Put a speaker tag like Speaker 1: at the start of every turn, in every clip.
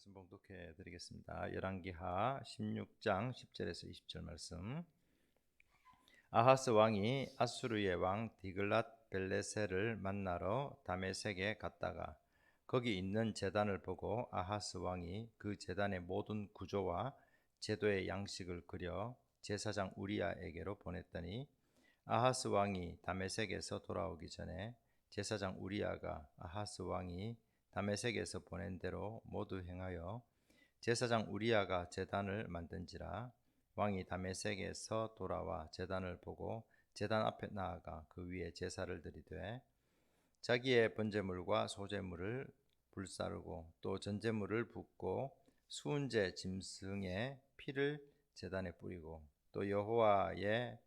Speaker 1: 말씀 봉독해 드리겠습니다. 열왕기하 16장 10절에서 20절 말씀. 아하스 왕이 아수르의 왕 디글랏 벨레셀을 만나러 다메섹에 갔다가 거기 있는 제단을 보고 아하스 왕이 그 제단의 모든 구조와 제도의 양식을 그려 제사장 우리야에게로 보냈더니 아하스 왕이 다메섹에서 돌아오기 전에 제사장 우리야가 아하스 왕이 다메섹에서 보낸 대로 모두 행하여 제사장 우리야가 제단을 만든지라. 왕이 다메섹에서 돌아와 제단을 보고 제단 앞에 나아가 그 위에 제사를 드리되 자기의 번제물과 소제물을 불사르고 또 전제물을 붓고 수은제 짐승의 피를 제단에 뿌리고 또 여호와의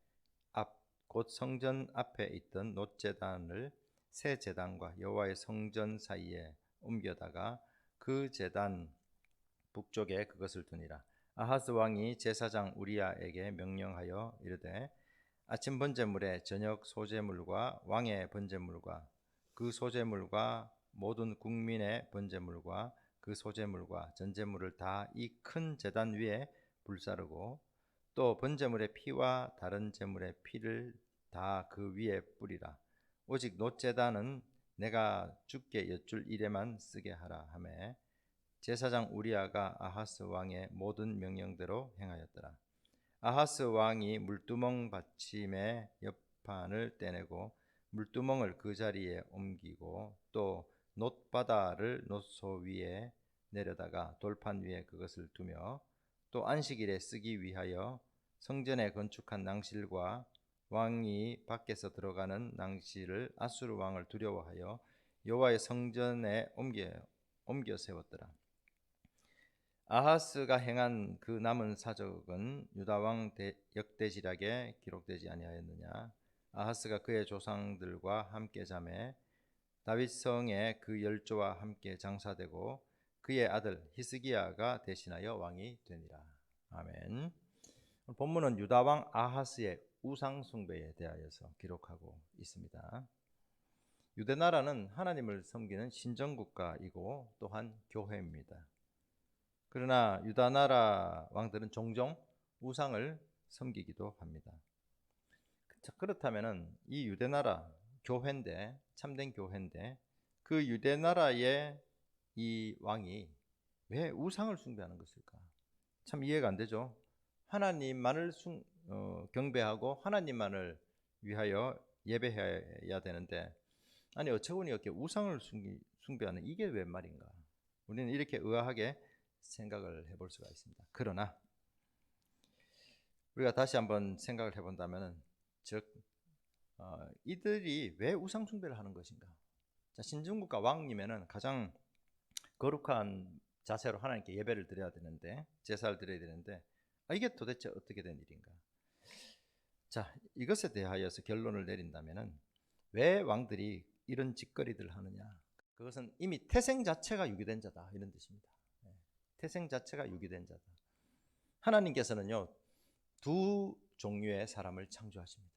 Speaker 1: 앞 곧 성전 앞에 있던 놋제단을 새 제단과 여호와의 성전 사이에 옮겨다가 그 제단 북쪽에 그것을 두니라. 아하스 왕이 제사장 우리야에게 명령하여 이르되 아침 번제물에 저녁 소제물과 왕의 번제물과 그 소제물과 모든 국민의 번제물과 그 소제물과 전제물을 다 이 큰 제단 위에 불사르고 또 번제물의 피와 다른 제물의 피를 다 그 위에 뿌리라. 오직 놋제단은 내가 주께 여쭐 일에만 쓰게 하라 하매 제사장 우리야가 아하스 왕의 모든 명령대로 행하였더라. 아하스 왕이 물두멍 받침의 옆판을 떼내고 물두멍을 그 자리에 옮기고 또 놋바다를 놋소 위에 내려다가 돌판 위에 그것을 두며 또 안식일에 쓰기 위하여 성전에 건축한 낭실과 왕이 밖에서 들어가는 낭실을 아수르 왕을 두려워하여 여호와의 성전에 옮겨 세웠더라. 아하스가 행한 그 남은 사적은 유다 왕 역대지략에 기록되지 아니하였느냐. 아하스가 그의 조상들과 함께 자매 다윗 성에 그 열조와 함께 장사되고 그의 아들 히스기야가 대신하여 왕이 되니라. 아멘. 본문은 유다 왕 아하스의 우상 숭배에 대하여서 기록하고 있습니다. 유대 나라는 하나님을 섬기는 신정 국가이고 또한 교회입니다. 그러나 유다 나라 왕들은 종종 우상을 섬기기도 합니다. 그렇다면 이 유대 나라 교회인데, 참된 교회인데 그 유대 나라의 이 왕이 왜 우상을 숭배하는 것일까? 참 이해가 안 되죠. 하나님만을 경배하고 하나님만을 위하여 예배해야 되는데 아니 어처구니 없게 우상을 숭배하는 이게 웬 말인가? 우리는 이렇게 의아하게 생각을 해볼 수가 있습니다. 그러나 우리가 다시 한번 생각을 해본다면 즉 이들이 왜 우상 숭배를 하는 것인가? 자, 신중국가 왕이면은 가장 거룩한 자세로 하나님께 예배를 드려야 되는데 제사를 드려야 되는데 이게 도대체 어떻게 된 일인가? 자, 이것에 대하여서 결론을 내린다면은 왜 왕들이 이런 짓거리들을 하느냐? 그것은 이미 태생 자체가 유기된 자다 이런 뜻입니다. 태생 자체가 유기된 자다. 하나님께서는요 두 종류의 사람을 창조하십니다.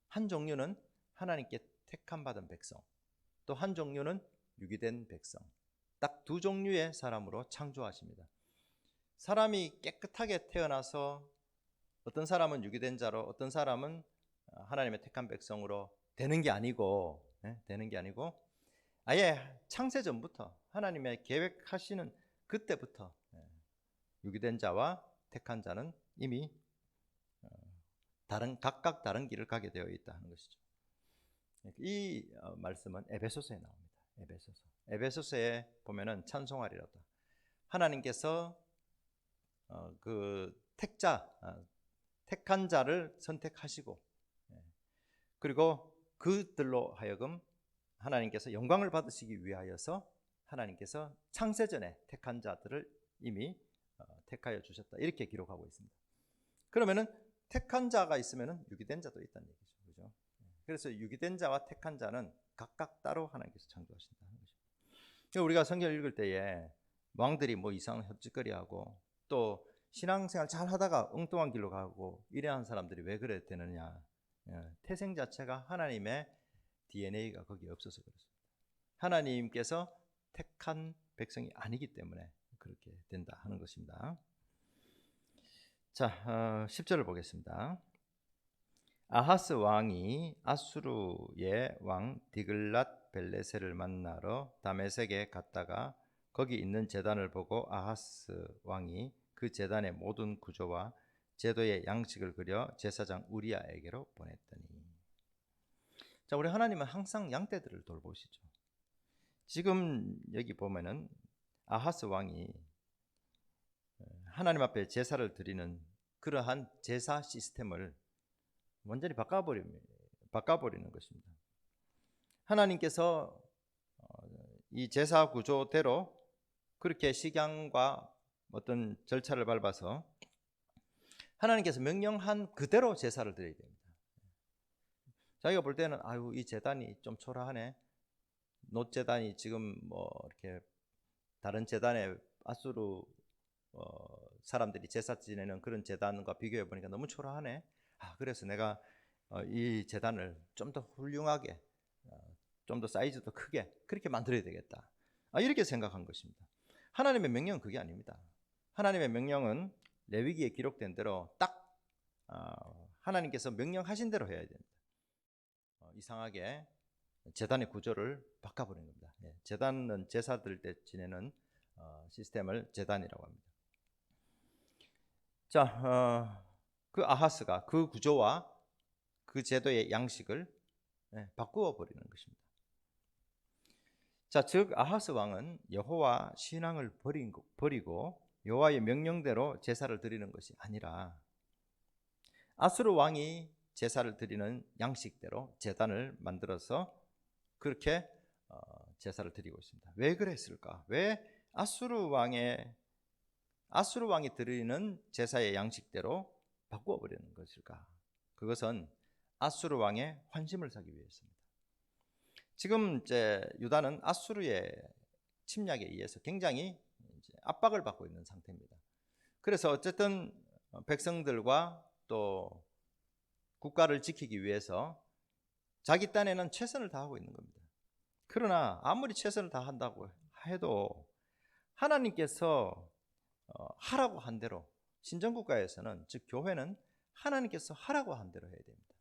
Speaker 1: 한 종류는 하나님께 택함 받은 백성, 또 한 종류는 유기된 백성. 딱 두 종류의 사람으로 창조하십니다. 사람이 깨끗하게 태어나서 어떤 사람은 유기된 자로 어떤 사람은 하나님의 택한 백성으로 되는 게 아니고 아예 창세 전부터 하나님의 계획하시는 그때부터 유기된 자와 택한 자는 이미 각각 다른 길을 가게 되어 있다는 것이죠. 이 말씀은 에베소서에 나옵니다. 에베소서에 보면은 찬송하리로다. 하나님께서 그 택한 자를 선택하시고 그리고 그들로 하여금 하나님께서 영광을 받으시기 위하여서 하나님께서 창세전에 택한 자들을 이미 택하여 주셨다 이렇게 기록하고 있습니다. 그러면은 택한 자가 있으면은 유기된 자도 있다는 얘기죠, 그죠? 그래서 유기된 자와 택한 자는 각각 따로 하나님께서 창조하신다는 거죠. 우리가 성경 읽을 때에 왕들이 뭐 이상한 헛짓거리하고 또 신앙생활 잘 하다가 엉뚱한 길로 가고 이러한 사람들이 왜 그래 되느냐? 태생 자체가 하나님의 DNA가 거기에 없어서 그렇습니다. 하나님께서 택한 백성이 아니기 때문에 그렇게 된다 하는 것입니다. 자, 10절을 보겠습니다. 아하스 왕이 아수르의 왕 디글랏 빌레셀을 만나러 다메섹에 갔다가 거기 있는 제단을 보고 아하스 왕이 그 제단의 모든 구조와 제도의 양식을 그려 제사장 우리야에게로 보냈더니. 자, 우리 하나님은 항상 양떼들을 돌보시죠. 지금 여기 보면은 아하스 왕이 하나님 앞에 제사를 드리는 그러한 제사 시스템을 완전히 바꿔버리는 것입니다. 하나님께서 이 제사 구조대로 그렇게 식양과 어떤 절차를 밟아서 하나님께서 명령한 그대로 제사를 드려야 됩니다. 자기가 볼 때는 아유, 이 제단이 좀 초라하네. 놋 제단이 지금 뭐 이렇게 다른 제단에 아수르 사람들이 제사 지내는 그런 제단과 비교해 보니까 너무 초라하네. 그래서 내가 이 제단을 좀 더 훌륭하게, 좀 더 사이즈도 크게 그렇게 만들어야 되겠다. 이렇게 생각한 것입니다. 하나님의 명령은 그게 아닙니다. 하나님의 명령은 레위기에 기록된 대로 딱 하나님께서 명령하신 대로 해야 됩니다. 이상하게 제단의 구조를 바꿔버린 겁니다. 제단은 제사 드릴 때 지내는 시스템을 제단이라고 합니다. 자, 그 아하스가 그 구조와 그 제도의 양식을 바꾸어 버리는 것입니다. 자, 즉 아하스 왕은 여호와 신앙을 버리고 여호와의 명령대로 제사를 드리는 것이 아니라 아수르 왕이 제사를 드리는 양식대로 제단을 만들어서 그렇게 제사를 드리고 있습니다. 왜 그랬을까? 왜 아수르 왕이 드리는 제사의 양식대로 바꾸어 버리는 것일까? 그것은 아수르 왕의 환심을 사기 위해서입니다. 지금 이제 유다는 아수르의 침략에 의해서 굉장히 압박을 받고 있는 상태입니다. 그래서 어쨌든 백성들과 또 국가를 지키기 위해서 자기 딴에는 최선을 다하고 있는 겁니다. 그러나 아무리 최선을 다한다고 해도 하나님께서 하라고 한 대로, 신정국가에서는 즉 교회는 하나님께서 하라고 한 대로 해야 됩니다.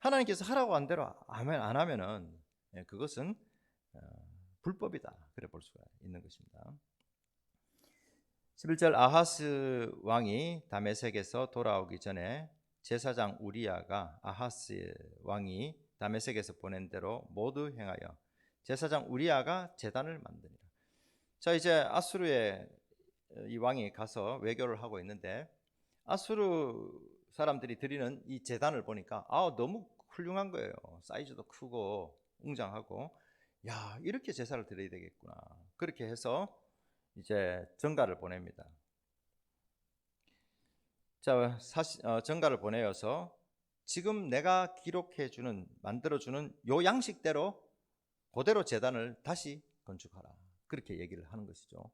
Speaker 1: 하나님께서 하라고 한 대로 안 하면은 그것은 불법이다, 그래 볼 수가 있는 것입니다. 11절 아하스 왕이 다메섹에서 돌아오기 전에 제사장 우리야가 아하스 왕이 다메섹에서 보낸 대로 모두 행하여 제사장 우리야가 제단을 만드니라. 자, 이제 아수르의 이 왕이 가서 외교를 하고 있는데 아수르 사람들이 드리는 이 제단을 보니까 너무 훌륭한 거예요. 사이즈도 크고 웅장하고, 야, 이렇게 제사를 드려야 되겠구나. 그렇게 해서 이제 전가를 보냅니다. 자, 전가를 보내어서 지금 내가 만들어주는 요 양식대로 그대로 제단을 다시 건축하라, 그렇게 얘기를 하는 것이죠.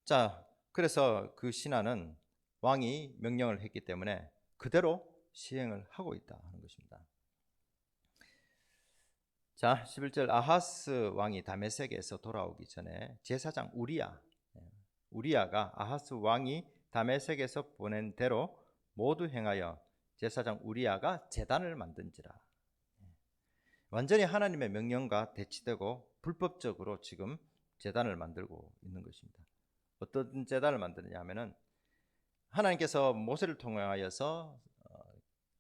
Speaker 1: 자, 그래서 그 신하는 왕이 명령을 했기 때문에 그대로 시행을 하고 있다 하는 것입니다. 자, 11절 아하스 왕이 다메섹에서 돌아오기 전에 제사장 우리야가 아하스 왕이 다메섹에서 보낸 대로 모두 행하여 제사장 우리야가 제단을 만든지라. 완전히 하나님의 명령과 대치되고 불법적으로 지금 제단을 만들고 있는 것입니다. 어떤 제단을 만드느냐 하면은 하나님께서 모세를 통하여서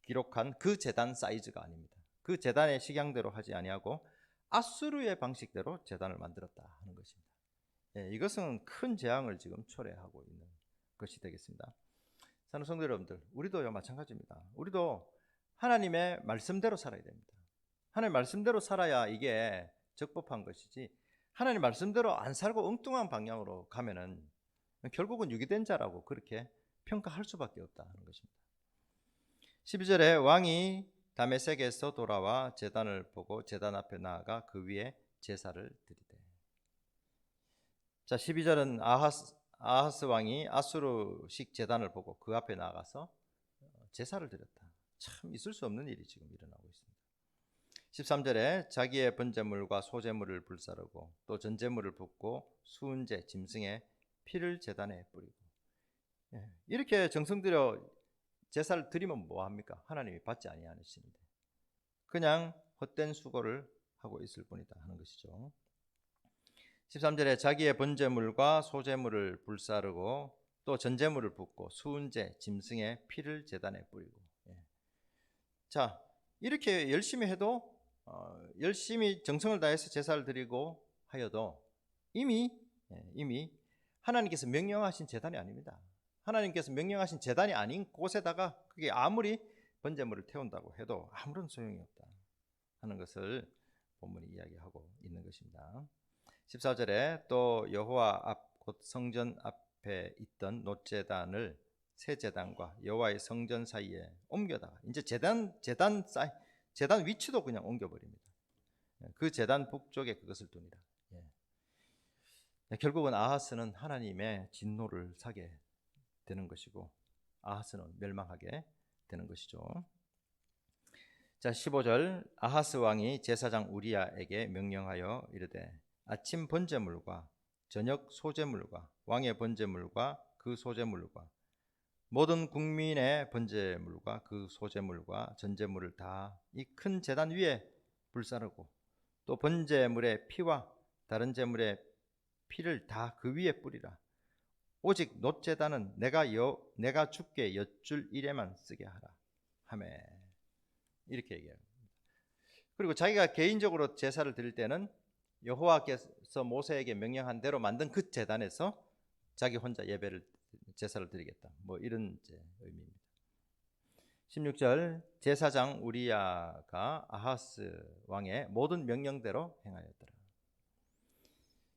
Speaker 1: 기록한 그 제단 사이즈가 아닙니다. 그 제단의 식양대로 하지 아니하고 아수르의 방식대로 제단을 만들었다 하는 것입니다. 이것은 큰 재앙을 지금 초래하고 있는 것이 되겠습니다. 사는 성도 여러분들, 우리도 마찬가지입니다. 우리도 하나님의 말씀대로 살아야 됩니다. 하나님 말씀대로 살아야 이게 적법한 것이지, 하나님 말씀대로 안 살고 엉뚱한 방향으로 가면은 결국은 유기된 자라고 그렇게 평가할 수밖에 없다 하는 것입니다. 12절에 왕이 다메섹에서 돌아와 제단을 보고 제단 앞에 나아가 그 위에 제사를 드리되. 자, 12절은 아하스 왕이 아수르식 제단을 보고 그 앞에 나가서 제사를 드렸다. 참 있을 수 없는 일이 지금 일어나고 있습니다. 13절에 자기의 번제물과 소제물을 불사르고 또 전제물을 붓고 수은제 짐승의 피를 제단에 뿌리고. 이렇게 정성 들여 제사를 드리면 뭐 합니까? 하나님이 받지 아니하시는데 그냥 헛된 수고를 하고 있을 뿐이다 하는 것이죠. 13절에 자기의 번제물과 소제물을 불사르고 또 전제물을 붓고 수은제 짐승의 피를 제단에 뿌리고. 자, 이렇게 열심히 해도 열심히 정성을 다해서 제사를 드리고 하여도 이미 하나님께서 명령하신 제단이 아닙니다. 하나님께서 명령하신 제단이 아닌 곳에다가 그게 아무리 번제물을 태운다고 해도 아무런 소용이 없다 하는 것을 본문이 이야기하고 있는 것입니다. 14절에 또 여호와 앞 곧 성전 앞에 있던 놋제단을 새 제단과 여호와의 성전 사이에 옮겨다가 이제 제단 위치도 그냥 옮겨버립니다. 그 제단 북쪽에 그것을 두니라. 결국은 아하스는 하나님의 진노를 사게 되는 것이고 아하스는 멸망하게 되는 것이죠. 자, 15절 아하스 왕이 제사장 우리야에게 명령하여 이르되 아침 번제물과 저녁 소제물과 왕의 번제물과 그 소제물과 모든 국민의 번제물과 그 소제물과 전제물을 다 이 큰 제단 위에 불사르고 또 번제물의 피와 다른 제물의 피를 다 그 위에 뿌리라. 오직 놋제단은 내가 주께 여쭐 일에만 쓰게 하라 하매. 이렇게 얘기해요. 그리고 자기가 개인적으로 제사를 드릴 때는 여호와께서 모세에게 명령한 대로 만든 그 제단에서 자기 혼자 제사를 드리겠다. 뭐 이런 의미입니다. 16절 제사장 우리야가 아하스 왕의 모든 명령대로 행하였더라.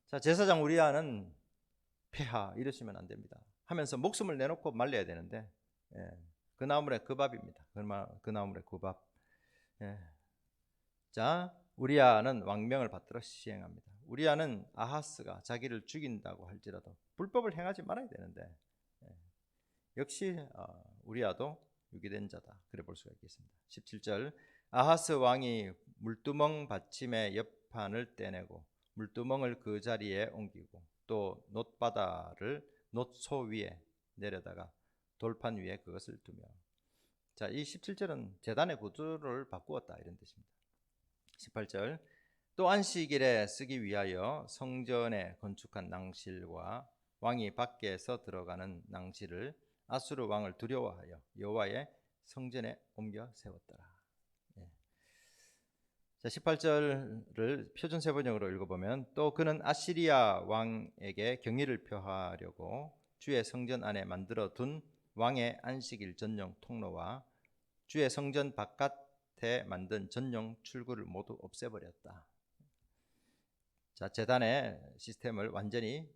Speaker 1: 자, 제사장 우리야는 폐하 이러시면 안 됩니다. 하면서 목숨을 내놓고 말려야 되는데 그 나물의 그 밥입니다. 그 나물의 그 밥. 자, 우리야는 왕명을 받들어 시행합니다. 우리야는 아하스가 자기를 죽인다고 할지라도 불법을 행하지 말아야 되는데 역시 우리야도 유기된 자다. 그래 볼 수가 있겠습니다. 17절 아하스 왕이 물두멍 받침의 옆판을 떼내고 물두멍을 그 자리에 옮기고 또 놋바다를 놋소 위에 내려다가 돌판 위에 그것을 두며. 자, 이 17절은 제단의 구조를 바꾸었다 이런 뜻입니다. 18절 또 안식일에 쓰기 위하여 성전에 건축한 낭실과 왕이 밖에서 들어가는 낭실을 아수르 왕을 두려워하여 여호와의 성전에 옮겨 세웠더라. 자, 18절을 표준세 번역으로 읽어보면 또 그는 아시리아 왕에게 경의를 표하려고 주의 성전 안에 만들어 둔 왕의 안식일 전용 통로와 주의 성전 바깥에 만든 전용 출구를 모두 없애버렸다. 자, 제단의 시스템을 완전히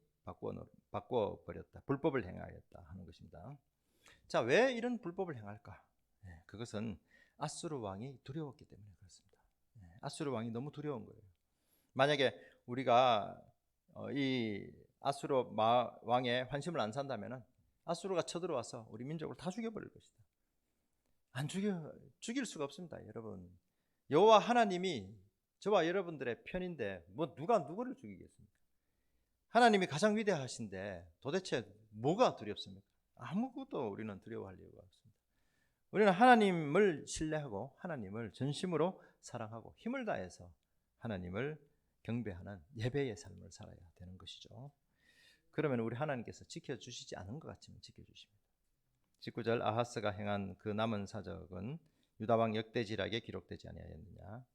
Speaker 1: 바꿔버렸다. 불법을 행하였다 하는 것입니다. 자, 왜 이런 불법을 행할까? 그것은 아수르 왕이 두려웠기 때문에 그렇습니다. 아수르 왕이 너무 두려운 거예요. 만약에 우리가 이 아수르 왕의 환심을 안 산다면 아수르가 쳐들어와서 우리 민족을 다 죽여버릴 것이다. 안 죽일 수가 없습니다. 여러분, 여호와 하나님이 저와 여러분들의 편인데 뭐 누가 누구를 죽이겠습니까? 하나님이 가장 위대하신데 도대체 뭐가 두렵습니까? 아무것도 우리는 두려워할 이유가 없습니다. 우리는 하나님을 신뢰하고 하나님을 전심으로 사랑하고 힘을 다해서 하나님을 경배하는 예배의 삶을 살아야 되는 것이죠. 그러면 우리 하나님께서 지켜주시지 않은 것 같지만 지켜주십니다. 19절 아하스가 행한 그 남은 사적은 유다왕 역대지락에 기록되지 아니하였느냐.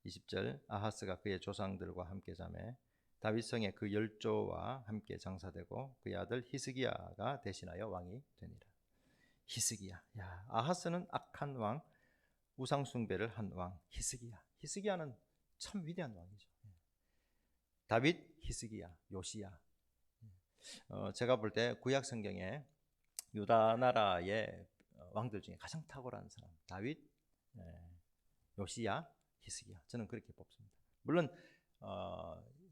Speaker 1: 20절 아하스가 그의 조상들과 함께 잠에 다윗성의 그 열조와 함께 장사되고 그의 아들 히스기야가 대신하여 왕이 되니라. 히스기야, 야, 아하스는 악한 왕, 우상 숭배를 한 왕 히스기야는 참 위대한 왕이죠. 다윗, 히스기야, 요시야. 제가 볼 때 구약 성경에 유다 나라의 왕들 중에 가장 탁월한 사람 다윗, 요시야, 히스기야. 저는 그렇게 뽑습니다. 물론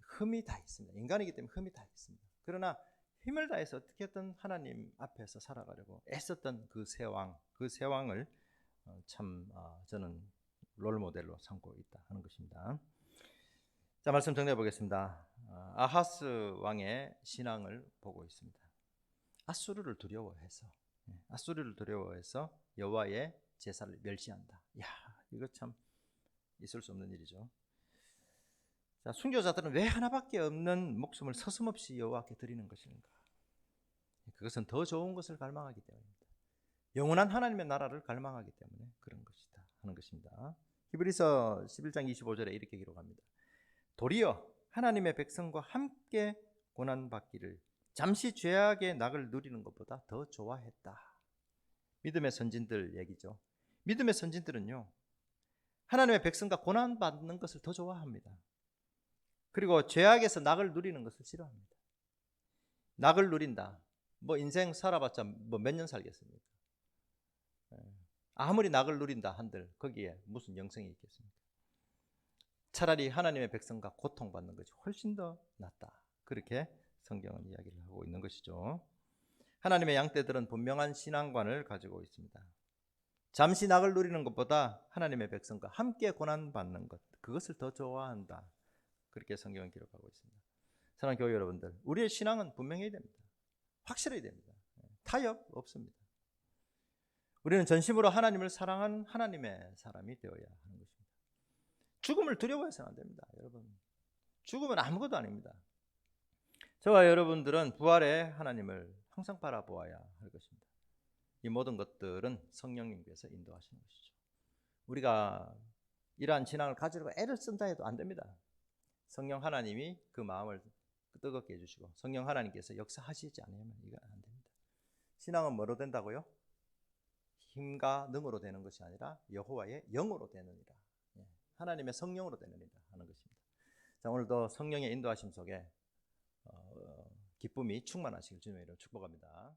Speaker 1: 흠이 다 있습니다. 인간이기 때문에 흠이 다 있습니다. 그러나 힘을 다해서 어떻게든 하나님 앞에서 살아가려고 애썼던 그 세 왕을 참 저는 롤모델로 삼고 있다 하는 것입니다. 자, 말씀 정리해 보겠습니다. 아하스 왕의 신앙을 보고 있습니다. 아수르를 두려워해서 여호와의 제사를 멸시한다. 야, 이거 참 있을 수 없는 일이죠. 자, 순교자들은 왜 하나밖에 없는 목숨을 서슴없이 여호와께 드리는 것인가? 그것은 더 좋은 것을 갈망하기 때문입니다. 영원한 하나님의 나라를 갈망하기 때문에 그런 것이다 하는 것입니다. 히브리서 11장 25절에 이렇게 기록합니다. 도리어 하나님의 백성과 함께 고난받기를 잠시 죄악의 낙을 누리는 것보다 더 좋아했다. 믿음의 선진들 얘기죠. 믿음의 선진들은요, 하나님의 백성과 고난받는 것을 더 좋아합니다. 그리고 죄악에서 낙을 누리는 것을 싫어합니다. 낙을 누린다. 뭐 인생 살아봤자 뭐 몇 년 살겠습니까? 아무리 낙을 누린다 한들 거기에 무슨 영생이 있겠습니까? 차라리 하나님의 백성과 고통받는 것이 훨씬 더 낫다. 그렇게 성경은 이야기를 하고 있는 것이죠. 하나님의 양떼들은 분명한 신앙관을 가지고 있습니다. 잠시 낙을 누리는 것보다 하나님의 백성과 함께 고난받는 것, 그것을 더 좋아한다. 그렇게 성경은 기록하고 있습니다. 사랑하는 교회 여러분들, 우리의 신앙은 분명해야 됩니다. 확실해야 됩니다. 타협 없습니다. 우리는 전심으로 하나님을 사랑한 하나님의 사람이 되어야 하는 것입니다. 죽음을 두려워해서는 안 됩니다. 여러분, 죽음은 아무것도 아닙니다. 저와 여러분들은 부활의 하나님을 항상 바라보아야 할 것입니다. 이 모든 것들은 성령님께서 인도하시는 것이죠. 우리가 이러한 신앙을 가지려고 애를 쓴다 해도 안 됩니다. 성령 하나님이 그 마음을 뜨겁게 해주시고 성령 하나님께서 역사하시지 않으면 이거 안 됩니다. 신앙은 뭐로 된다고요? 힘과 능으로 되는 것이 아니라 여호와의 영으로 되느니라. 하나님의 성령으로 되느니라 하는 것입니다. 자, 오늘도 성령의 인도하심 속에 기쁨이 충만하시길 주님의 이름으로 축복합니다.